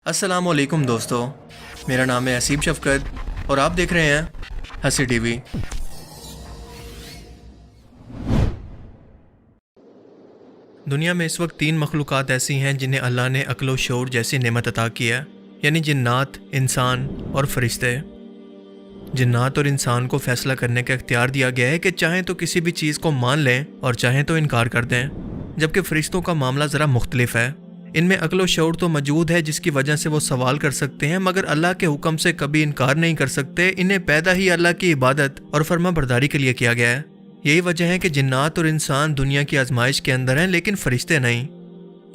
السلام علیکم دوستو، میرا نام ہے اسیب شفقت اور آپ دیکھ رہے ہیں ہنسی ٹی وی۔ دنیا میں اس وقت 3 مخلوقات ایسی ہیں جنہیں اللہ نے عقل و شعور جیسی نعمت عطا کی ہے، یعنی جنات، انسان اور فرشتے۔ جنات اور انسان کو فیصلہ کرنے کا اختیار دیا گیا ہے کہ چاہیں تو کسی بھی چیز کو مان لیں اور چاہیں تو انکار کر دیں، جبکہ فرشتوں کا معاملہ ذرا مختلف ہے۔ ان میں عقل و شعور تو موجود ہے جس کی وجہ سے وہ سوال کر سکتے ہیں، مگر اللہ کے حکم سے کبھی انکار نہیں کر سکتے۔ انہیں پیدا ہی اللہ کی عبادت اور فرما برداری کے لیے کیا گیا ہے۔ یہی وجہ ہے کہ جنات اور انسان دنیا کی آزمائش کے اندر ہیں، لیکن فرشتے نہیں۔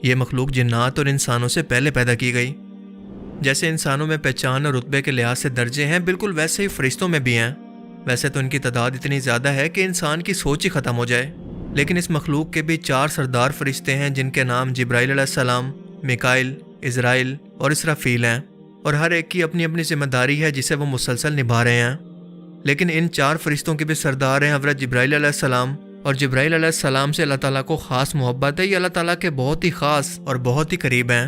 یہ مخلوق جنات اور انسانوں سے پہلے پیدا کی گئی۔ جیسے انسانوں میں پہچان اور رتبے کے لحاظ سے درجے ہیں، بالکل ویسے ہی فرشتوں میں بھی ہیں۔ ویسے تو ان کی تعداد اتنی زیادہ ہے کہ انسان کی سوچ ہی ختم ہو جائے، لیکن اس مخلوق کے بھی 4 سردار فرشتے ہیں جن کے نام جبرائیل علیہ السلام، میکائیل، عزرائیل اور اسرافیل ہیں، اور ہر ایک کی اپنی اپنی ذمہ داری ہے جسے وہ مسلسل نبھا رہے ہیں۔ لیکن ان 4 فرشتوں کے بھی سردار ہیں حضرت جبرائیل علیہ السلام، اور جبرائیل علیہ السلام سے اللہ تعالیٰ کو خاص محبت ہے۔ یہ اللہ تعالیٰ کے بہت ہی خاص اور بہت ہی قریب ہیں۔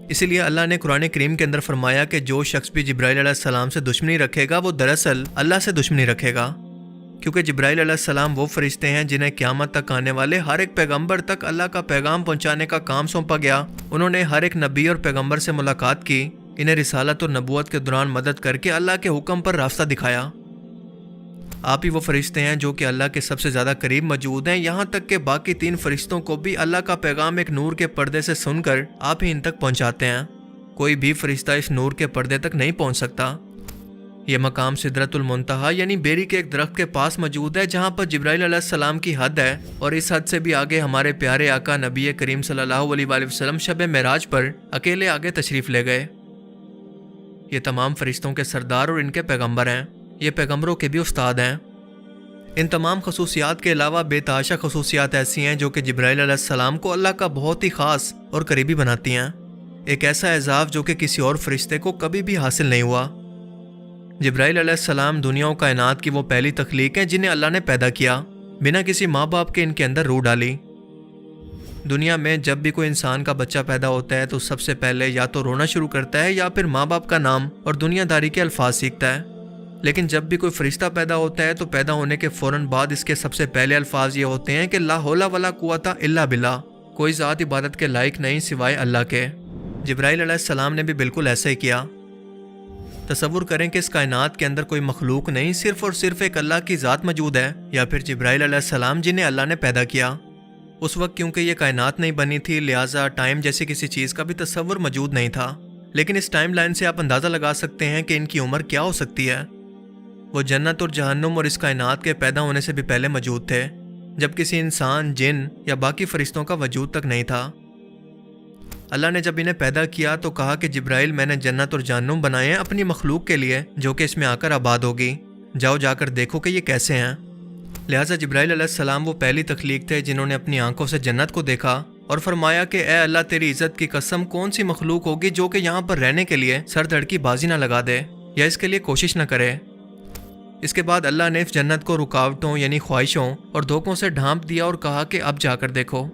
اسی لیے اللہ نے قرآن کریم کے اندر فرمایا کہ جو شخص بھی جبرائیل علیہ السلام سے دشمنی رکھے گا وہ دراصل اللہ سے دشمنی رکھے گا، کیونکہ جبرائیل علیہ السلام وہ فرشتے ہیں جنہیں قیامت تک آنے والے ہر ایک پیغمبر تک اللہ کا پیغام پہنچانے کا کام سونپا گیا۔ انہوں نے ہر ایک نبی اور پیغمبر سے ملاقات کی، انہیں رسالت اور نبوت کے دوران مدد کر کے اللہ کے حکم پر راستہ دکھایا۔ آپ ہی وہ فرشتے ہیں جو کہ اللہ کے سب سے زیادہ قریب موجود ہیں، یہاں تک کہ باقی 3 فرشتوں کو بھی اللہ کا پیغام ایک نور کے پردے سے سن کر آپ ہی ان تک پہنچاتے ہیں۔ کوئی بھی فرشتہ اس نور کے پردے تک نہیں پہنچ سکتا۔ یہ مقام سدرۃ المنتہا یعنی بیری کے ایک درخت کے پاس موجود ہے، جہاں پر جبرائیل علیہ السلام کی حد ہے، اور اس حد سے بھی آگے ہمارے پیارے آقا نبی کریم صلی اللہ علیہ وآلہ وسلم شب معراج پر اکیلے آگے تشریف لے گئے۔ یہ تمام فرشتوں کے سردار اور ان کے پیغمبر ہیں، یہ پیغمبروں کے بھی استاد ہیں۔ ان تمام خصوصیات کے علاوہ بے تحاشا خصوصیات ایسی ہیں جو کہ جبرائیل علیہ السلام کو اللہ کا بہت ہی خاص اور قریبی بناتی ہیں، ایک ایسا اعزاز جو کہ کسی اور فرشتے کو کبھی بھی حاصل نہیں ہوا۔ جبرائیل علیہ السلام دنیا و کائنات کی وہ پہلی تخلیق ہیں جنہیں اللہ نے پیدا کیا، بنا کسی ماں باپ کے ان کے اندر روح ڈالی۔ دنیا میں جب بھی کوئی انسان کا بچہ پیدا ہوتا ہے تو سب سے پہلے یا تو رونا شروع کرتا ہے یا پھر ماں باپ کا نام اور دنیا داری کے الفاظ سیکھتا ہے۔ لیکن جب بھی کوئی فرشتہ پیدا ہوتا ہے تو پیدا ہونے کے فوراً بعد اس کے سب سے پہلے الفاظ یہ ہوتے ہیں کہ لا حول ولا قوت الا باللہ، کوئی ذات عبادت کے لائق نہیں سوائے اللہ کے۔ جبرائیل علیہ السلام نے بھی بالکل ایسا ہی کیا۔ تصور کریں کہ اس کائنات کے اندر کوئی مخلوق نہیں، صرف اور صرف ایک اللہ کی ذات موجود ہے، یا پھر جبرائیل علیہ السلام جنہیں اللہ نے پیدا کیا۔ اس وقت کیونکہ یہ کائنات نہیں بنی تھی، لہٰذا ٹائم جیسی کسی چیز کا بھی تصور موجود نہیں تھا، لیکن اس ٹائم لائن سے آپ اندازہ لگا سکتے ہیں کہ ان کی عمر کیا ہو سکتی ہے۔ وہ جنت اور جہنم اور اس کائنات کے پیدا ہونے سے بھی پہلے موجود تھے، جب کسی انسان، جن یا باقی فرشتوں کا وجود تک نہیں تھا۔ اللہ نے جب انہیں پیدا کیا تو کہا کہ جبرائیل، میں نے جنت اور جہنم بنائے ہیں اپنی مخلوق کے لیے جو کہ اس میں آ کر آباد ہوگی، جاؤ جا کر دیکھو کہ یہ کیسے ہیں۔ لہٰذا جبرائیل علیہ السلام وہ پہلی تخلیق تھے جنہوں نے اپنی آنکھوں سے جنت کو دیکھا اور فرمایا کہ اے اللہ، تیری عزت کی قسم، کون سی مخلوق ہوگی جو کہ یہاں پر رہنے کے لیے سر دھڑ کی بازی نہ لگا دے یا اس کے لیے کوشش نہ کرے۔ اس کے بعد اللہ نے اس جنت کو رکاوٹوں یعنی خواہشوں اور دھوکوں سے ڈھانپ دیا اور کہا کہ اب جا کر دیکھو۔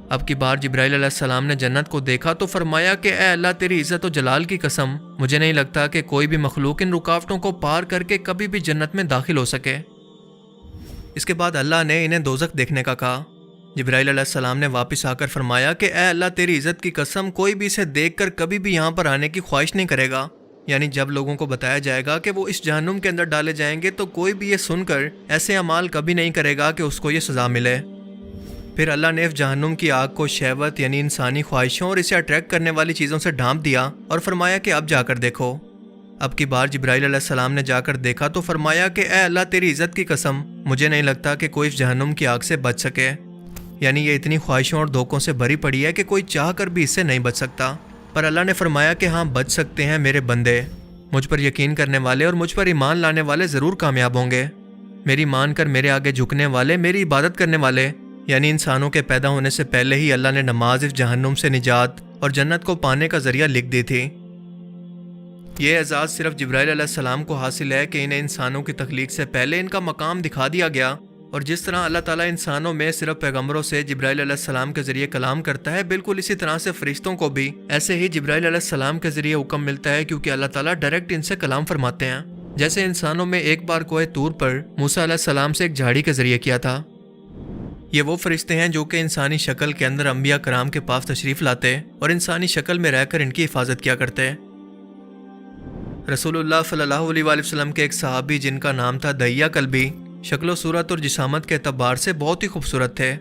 اب کی بار جبرائیل علیہ السلام نے جنت کو دیکھا تو فرمایا کہ اے اللہ، تیری عزت و جلال کی قسم، مجھے نہیں لگتا کہ کوئی بھی مخلوق ان رکاوٹوں کو پار کر کے کبھی بھی جنت میں داخل ہو سکے۔ اس کے بعد اللہ نے انہیں دوزخ دیکھنے کا کہا۔ جبرائیل علیہ السلام نے واپس آ کر فرمایا کہ اے اللہ، تیری عزت کی قسم، کوئی بھی اسے دیکھ کر کبھی بھی یہاں پر آنے کی خواہش نہیں کرے گا۔ یعنی جب لوگوں کو بتایا جائے گا کہ وہ اس جہنم کے اندر ڈالے جائیں گے تو کوئی بھی یہ سن کر ایسے اعمال کبھی نہیں کرے گا کہ اس کو یہ سزا ملے۔ پھر اللہ نے اس جہنم کی آگ کو شہوت یعنی انسانی خواہشوں اور اسے اٹریکٹ کرنے والی چیزوں سے ڈھانپ دیا اور فرمایا کہ اب جا کر دیکھو۔ اب کی بار جبرائیل علیہ السلام نے جا کر دیکھا تو فرمایا کہ اے اللہ، تیری عزت کی قسم، مجھے نہیں لگتا کہ کوئی اس جہنم کی آگ سے بچ سکے۔ یعنی یہ اتنی خواہشوں اور دھوکوں سے بھری پڑی ہے کہ کوئی چاہ کر بھی اس سے نہیں بچ سکتا۔ پر اللہ نے فرمایا کہ ہاں، بچ سکتے ہیں میرے بندے، مجھ پر یقین کرنے والے اور مجھ پر ایمان لانے والے ضرور کامیاب ہوں گے۔ میری مان کر میرے آگے جھکنے والے، میری عبادت کرنے والے، یعنی انسانوں کے پیدا ہونے سے پہلے ہی اللہ نے نماز اس جہنم سے نجات اور جنت کو پانے کا ذریعہ لکھ دی تھی۔ یہ اعزاز صرف جبرائیل علیہ السلام کو حاصل ہے کہ انہیں انسانوں کی تخلیق سے پہلے ان کا مقام دکھا دیا گیا اور جس طرح اللہ تعالیٰ انسانوں میں صرف پیغمبروں سے جبرائیل علیہ السلام کے ذریعے کلام کرتا ہے، بالکل اسی طرح سے فرشتوں کو بھی ایسے ہی جبرائیل علیہ السلام کے ذریعے حکم ملتا ہے، کیونکہ اللہ تعالیٰ ڈائریکٹ ان سے کلام فرماتے ہیں۔ جیسے انسانوں میں ایک بار کوہ طور پر موسیٰ علیہ السلام سے ایک جھاڑی کے ذریعے کیا تھا۔ یہ وہ فرشتے ہیں جو کہ انسانی شکل کے اندر انبیاء کرام کے پاس تشریف لاتے اور انسانی شکل میں رہ کر ان کی حفاظت کیا کرتے۔ رسول اللہ صلی اللہ علیہ وآلہ وسلم کے ایک صحابی جن کا نام تھا دحیہ کلبی، شکل و صورت اور جسامت کے اعتبار سے بہت ہی خوبصورت تھے۔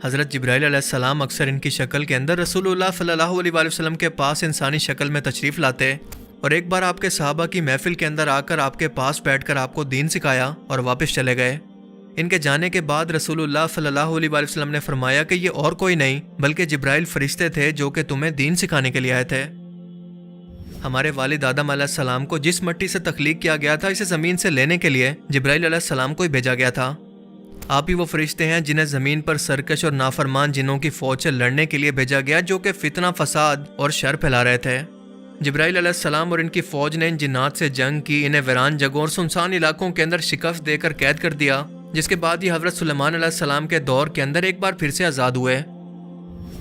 حضرت جبرائیل علیہ السلام اکثر ان کی شکل کے اندر رسول اللہ صلی اللہ علیہ وآلہ وسلم کے پاس انسانی شکل میں تشریف لاتے، اور ایک بار آپ کے صحابہ کی محفل کے اندر آ کر آپ کے پاس بیٹھ کر آپ کو دین سکھایا اور واپس چلے گئے۔ ان کے جانے کے بعد رسول اللہ صلی اللہ علیہ وآلہ وسلم نے فرمایا کہ یہ اور کوئی نہیں بلکہ جبرائیل فرشتے تھے جو کہ تمہیں دین سکھانے کے لیے آئے تھے۔ ہمارے والد آدم علیہ السلام کو جس مٹی سے تخلیق کیا گیا تھا، اسے زمین سے لینے کے لیے جبرائیل علیہ السلام کو ہی بھیجا گیا تھا۔ آپ ہی وہ فرشتے ہیں جنہیں زمین پر سرکش اور نافرمان جنوں کی فوج سے لڑنے کے لیے بھیجا گیا، جو کہ فتنہ، فساد اور شر پھیلا رہے تھے۔ جبرائیل علیہ السلام اور ان کی فوج نے ان جنات سے جنگ کی، انہیں ویران جگہوں اور سنسان علاقوں کے اندر شکست دے کر قید کر دیا، جس کے بعد یہ حضرت سلیمان علیہ السلام کے دور کے اندر ایک بار پھر سے آزاد ہوئے۔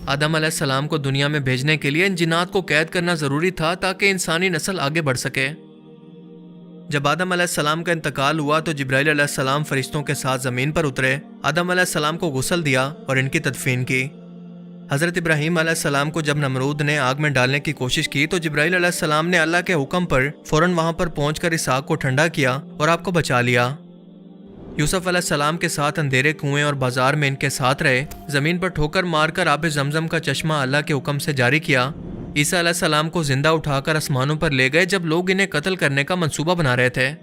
آدم علیہ السلام کو دنیا میں بھیجنے کے لیے ان جنات کو قید کرنا ضروری تھا تاکہ انسانی نسل آگے بڑھ سکے۔ جب آدم علیہ السلام کا انتقال ہوا تو جبرائیل علیہ السلام فرشتوں کے ساتھ زمین پر اترے، آدم علیہ السلام کو غسل دیا اور ان کی تدفین کی۔ حضرت ابراہیم علیہ السلام کو جب نمرود نے آگ میں ڈالنے کی کوشش کی تو جبرائیل علیہ السلام نے اللہ کے حکم پر فوراً وہاں پر پہنچ کر اس آگ کو ٹھنڈا کیا اور آپ کو بچا لیا۔ یوسف علیہ السلام کے ساتھ اندھیرے کنویں اور بازار میں ان کے ساتھ رہے، زمین پر ٹھوکر مار کر آب زمزم کا چشمہ اللہ کے حکم سے جاری کیا۔ عیسیٰ علیہ السلام کو زندہ اٹھا کر آسمانوں پر لے گئے جب لوگ انہیں قتل کرنے کا منصوبہ بنا رہے تھے،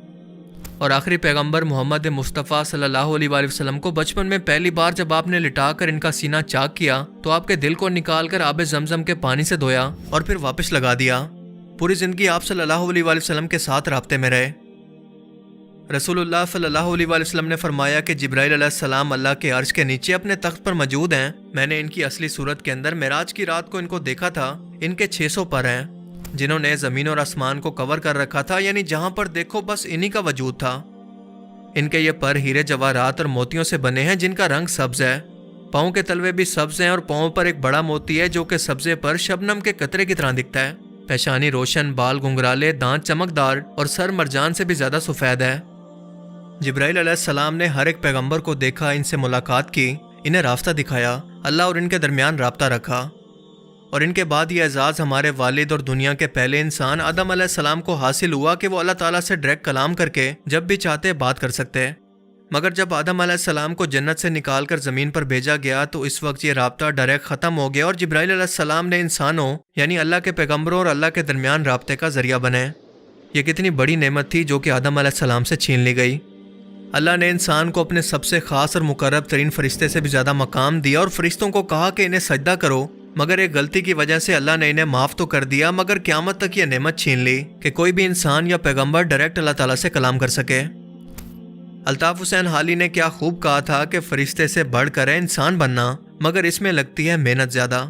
اور آخری پیغمبر محمد مصطفیٰ صلی اللہ علیہ وآلہ وسلم کو بچپن میں پہلی بار جب آپ نے لٹا کر ان کا سینہ چاک کیا تو آپ کے دل کو نکال کر آب زمزم کے پانی سے دھویا اور پھر واپس لگا دیا۔ پوری زندگی آپ صلی اللہ علیہ وآلہ وسلم کے ساتھ رابطے میں رہے۔ رسول اللہ صلی اللہ علیہ وآلہ وسلم نے فرمایا کہ جبرائیل علیہ السلام اللہ کے عرش کے نیچے اپنے تخت پر موجود ہیں، میں نے ان کی اصلی صورت کے اندر معراج کی رات کو ان کو دیکھا تھا، ان کے 600 پر ہیں جنہوں نے زمین اور آسمان کو کور کر رکھا تھا، یعنی جہاں پر دیکھو بس انہی کا وجود تھا۔ ان کے یہ پر ہیرے جواہرات اور موتیوں سے بنے ہیں جن کا رنگ سبز ہے، پاؤں کے تلوے بھی سبز ہیں اور پاؤں پر ایک بڑا موتی ہے جو کہ سبزے پر شبنم کے قطرے کی طرح دکھتا ہے، پیشانی روشن، بال گنگرالے، دانت چمکدار اور سر مرجان سے بھی زیادہ سفید ہے۔ جبرائیل علیہ السلام نے ہر ایک پیغمبر کو دیکھا، ان سے ملاقات کی، انہیں راستہ دکھایا، اللہ اور ان کے درمیان رابطہ رکھا، اور ان کے بعد یہ اعزاز ہمارے والد اور دنیا کے پہلے انسان آدم علیہ السلام کو حاصل ہوا کہ وہ اللہ تعالیٰ سے ڈائریکٹ کلام کر کے جب بھی چاہتے بات کر سکتے۔ مگر جب آدم علیہ السلام کو جنت سے نکال کر زمین پر بھیجا گیا تو اس وقت یہ رابطہ ڈائریکٹ ختم ہو گیا، اور جبرائیل علیہ السلام نے انسانوں یعنی اللہ کے پیغمبروں اور اللہ کے درمیان رابطے کا ذریعہ بنے۔ یہ کتنی بڑی نعمت تھی جو کہ آدم علیہ السلام سے چھین لی گئی۔ اللہ نے انسان کو اپنے سب سے خاص اور مقرب ترین فرشتے سے بھی زیادہ مقام دیا اور فرشتوں کو کہا کہ انہیں سجدہ کرو، مگر ایک غلطی کی وجہ سے اللہ نے انہیں معاف تو کر دیا مگر قیامت تک یہ نعمت چھین لی کہ کوئی بھی انسان یا پیغمبر ڈائریکٹ اللہ تعالیٰ سے کلام کر سکے۔ الطاف حسین حالی نے کیا خوب کہا تھا کہ فرشتے سے بڑھ کر ہے انسان بننا، مگر اس میں لگتی ہے محنت زیادہ۔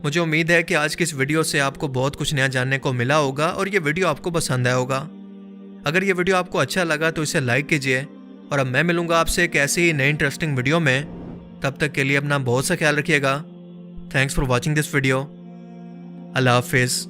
مجھے امید ہے کہ آج کی اس ویڈیو سے آپ کو بہت کچھ نیا جاننے کو ملا ہوگا اور یہ ویڈیو آپ کو پسند آیا ہوگا۔ اگر یہ ویڈیو آپ کو اچھا لگا تو اسے لائک کیجئے، اور اب میں ملوں گا آپ سے ایک ایسی ہی نئی انٹرسٹنگ ویڈیو میں۔ تب تک کے لیے اپنا بہت سا خیال رکھیے گا۔ Thanks for watching this video. اللہ حافظ۔